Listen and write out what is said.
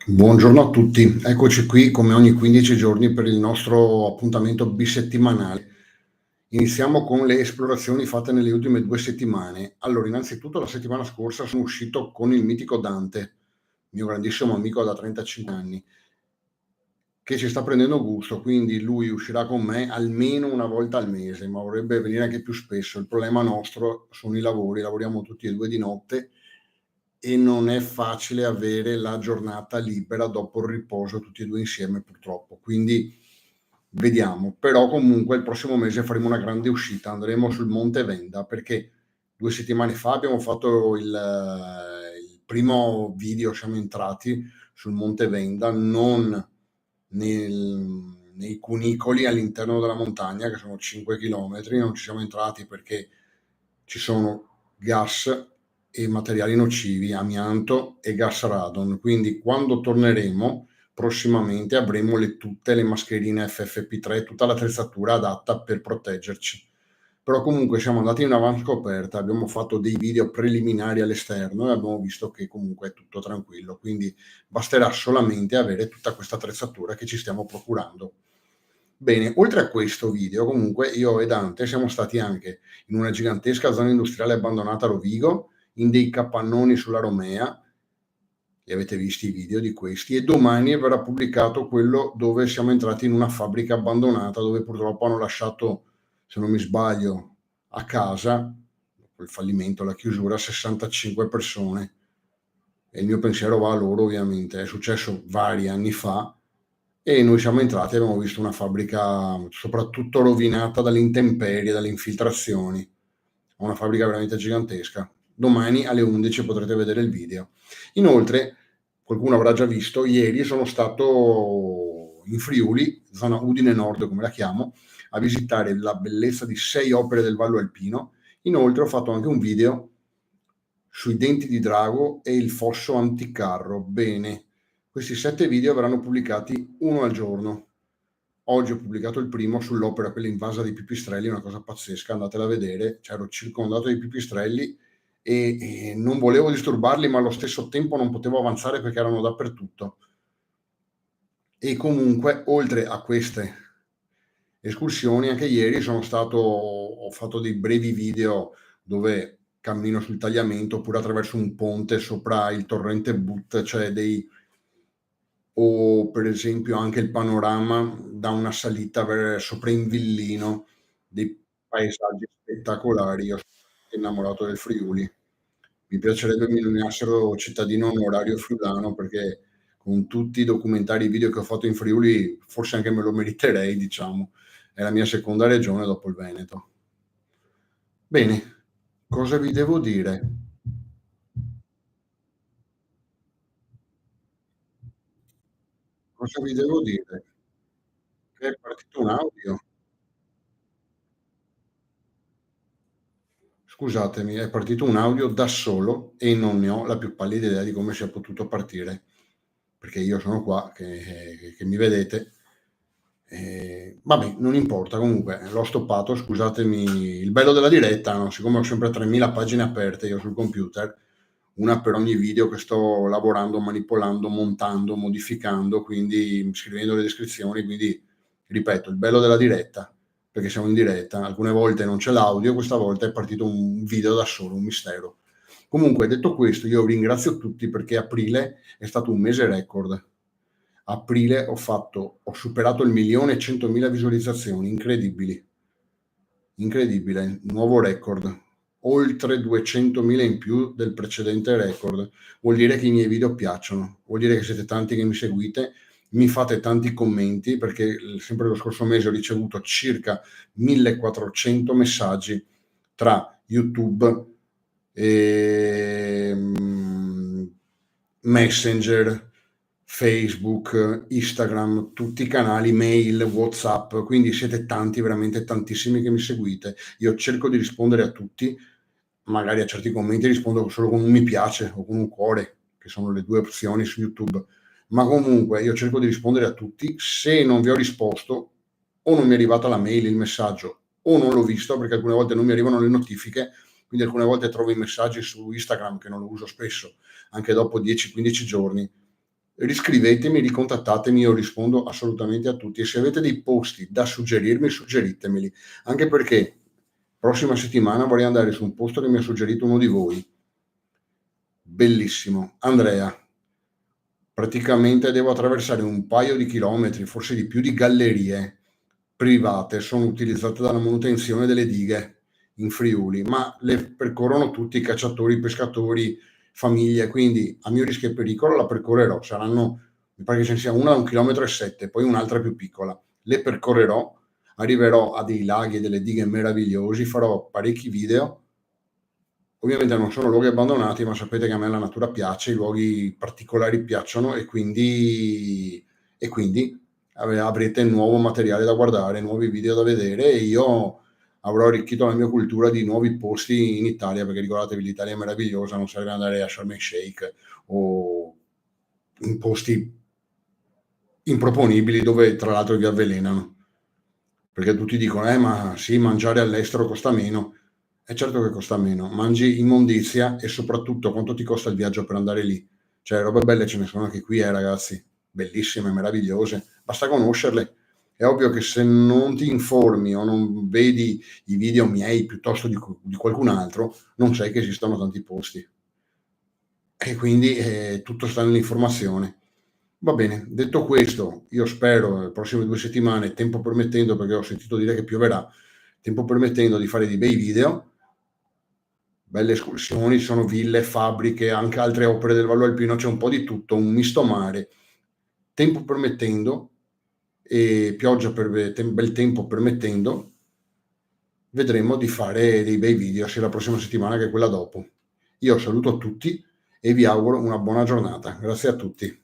Buongiorno a tutti, eccoci qui come ogni 15 giorni per il nostro appuntamento bisettimanale. Iniziamo con le esplorazioni fatte nelle ultime 2 settimane. Allora, innanzitutto la settimana scorsa sono uscito con il mitico Dante, mio grandissimo amico da 35 anni, che ci sta prendendo gusto, quindi lui uscirà con me almeno una volta al mese, ma vorrebbe venire anche più spesso. Il problema nostro sono i lavori, lavoriamo tutti e 2 di notte e non è facile avere la giornata libera dopo il riposo tutti e 2 insieme purtroppo. Quindi vediamo, però comunque il prossimo mese faremo una grande uscita, andremo sul Monte Venda perché 2 settimane fa abbiamo fatto il primo video, siamo entrati sul Monte Venda, non nei cunicoli all'interno della montagna che sono 5 chilometri, non ci siamo entrati perché ci sono gas e materiali nocivi, amianto e gas radon. Quindi quando torneremo prossimamente avremo tutte le mascherine FFP3, tutta l'attrezzatura adatta per proteggerci. Però comunque siamo andati in avanscoperta, abbiamo fatto dei video preliminari all'esterno e abbiamo visto che comunque è tutto tranquillo, quindi basterà solamente avere tutta questa attrezzatura che ci stiamo procurando. Bene, oltre a questo video, comunque io e Dante siamo stati anche in una gigantesca zona industriale abbandonata a Rovigo, in dei capannoni sulla Romea, li avete visti i video di questi, e domani verrà pubblicato quello dove siamo entrati in una fabbrica abbandonata, dove purtroppo hanno lasciato, se non mi sbaglio, a casa, dopo il fallimento, la chiusura, 65 persone. E il mio pensiero va a loro ovviamente, è successo vari anni fa e noi siamo entrati e abbiamo visto una fabbrica soprattutto rovinata dalle intemperie, dalle infiltrazioni. Una fabbrica veramente gigantesca. Domani alle 11 potrete vedere il video. Inoltre, qualcuno avrà già visto, ieri sono stato in Friuli, zona Udine Nord come la chiamo, a visitare la bellezza di 6 opere del Vallo Alpino. Inoltre ho fatto anche un video sui denti di drago e il fosso anticarro. Bene, questi 7 video verranno pubblicati uno al giorno. Oggi ho pubblicato il primo sull'opera, quella invasa dei pipistrelli, una cosa pazzesca, andatela a vedere. Cioè, ero circondato dai pipistrelli e non volevo disturbarli, ma allo stesso tempo non potevo avanzare perché erano dappertutto. E comunque, oltre a queste escursioni, anche ieri ho fatto dei brevi video dove cammino sul tagliamento oppure attraverso un ponte sopra il torrente But, cioè o per esempio anche il panorama da una salita sopra Invillino, dei paesaggi spettacolari. Io sono innamorato del Friuli. Mi piacerebbe mi nominassero cittadino onorario friulano perché con tutti i documentari video che ho fatto in Friuli forse anche me lo meriterei, diciamo. È la mia seconda regione dopo il Veneto. Bene, cosa vi devo dire? Cosa vi devo dire? Che è partito un audio. Scusatemi, è partito un audio da solo e non ne ho la più pallida idea di come sia potuto partire, perché io sono qua che mi vedete. Vabbè, non importa, comunque l'ho stoppato, scusatemi. Il bello della diretta, no, siccome ho sempre 3000 pagine aperte io sul computer, una per ogni video che sto lavorando, manipolando, montando, modificando, quindi scrivendo le descrizioni, quindi ripeto, il bello della diretta, perché siamo in diretta, alcune volte non c'è l'audio, questa volta è partito un video da solo, un mistero. Comunque, detto questo, io ringrazio tutti perché aprile è stato un mese record. Aprile ho superato il 1.100.000 visualizzazioni, incredibili, incredibile, nuovo record, oltre 200.000 in più del precedente record. Vuol dire che i miei video piacciono, vuol dire che siete tanti che mi seguite, mi fate tanti commenti perché sempre lo scorso mese ho ricevuto circa 1.400 messaggi tra YouTube e Messenger, Facebook, Instagram, tutti i canali, mail, WhatsApp, quindi siete tanti, veramente tantissimi che mi seguite. Io cerco di rispondere a tutti, magari a certi commenti rispondo solo con un mi piace o con un cuore, che sono le 2 opzioni su YouTube, ma comunque io cerco di rispondere a tutti. Se non vi ho risposto o non mi è arrivata la mail, il messaggio, o non l'ho visto, perché alcune volte non mi arrivano le notifiche, quindi alcune volte trovo i messaggi su Instagram, che non lo uso spesso, anche dopo 10, 15 giorni. riscrivetemi, ricontattatemi, io rispondo assolutamente a tutti e se avete dei posti da suggerirmi, suggeritemeli, anche perché prossima settimana vorrei andare su un posto che mi ha suggerito uno di voi. Bellissimo. Andrea, praticamente devo attraversare un paio di chilometri, forse di più, di gallerie private, sono utilizzate dalla manutenzione delle dighe in Friuli, ma le percorrono tutti cacciatori, pescatori, famiglie, quindi a mio rischio e pericolo la percorrerò. Saranno, mi pare che ce ne sia una da 1,7 km, poi un'altra più piccola. Le percorrerò, arriverò a dei laghi e delle dighe meravigliosi, farò parecchi video. Ovviamente non sono luoghi abbandonati, ma sapete che a me la natura piace, i luoghi particolari piacciono e quindi avrete nuovo materiale da guardare, nuovi video da vedere e io avrò arricchito la mia cultura di nuovi posti in Italia, perché ricordatevi l'Italia è meravigliosa, non serve andare a Sharm el Sheikh o in posti improponibili dove tra l'altro vi avvelenano. Perché tutti dicono: ma sì, mangiare all'estero costa meno". Certo che costa meno, mangi immondizia e soprattutto quanto ti costa il viaggio per andare lì? Cioè robe belle ce ne sono anche qui ragazzi, bellissime, meravigliose, basta conoscerle. È ovvio che se non ti informi o non vedi i video miei piuttosto di qualcun altro, non sai che esistono tanti posti. E quindi, tutto sta nell'informazione. Va bene, detto questo, io spero le prossime 2 settimane, tempo permettendo, perché ho sentito dire che pioverà, tempo permettendo di fare dei bei video, belle escursioni, ci sono ville, fabbriche, anche altre opere del Vallo Alpino, c'è un po' di tutto, un misto mare. Tempo permettendo e pioggia bel tempo permettendo, vedremo di fare dei bei video sia la prossima settimana che quella dopo. Io saluto tutti e vi auguro una buona giornata. Grazie a tutti.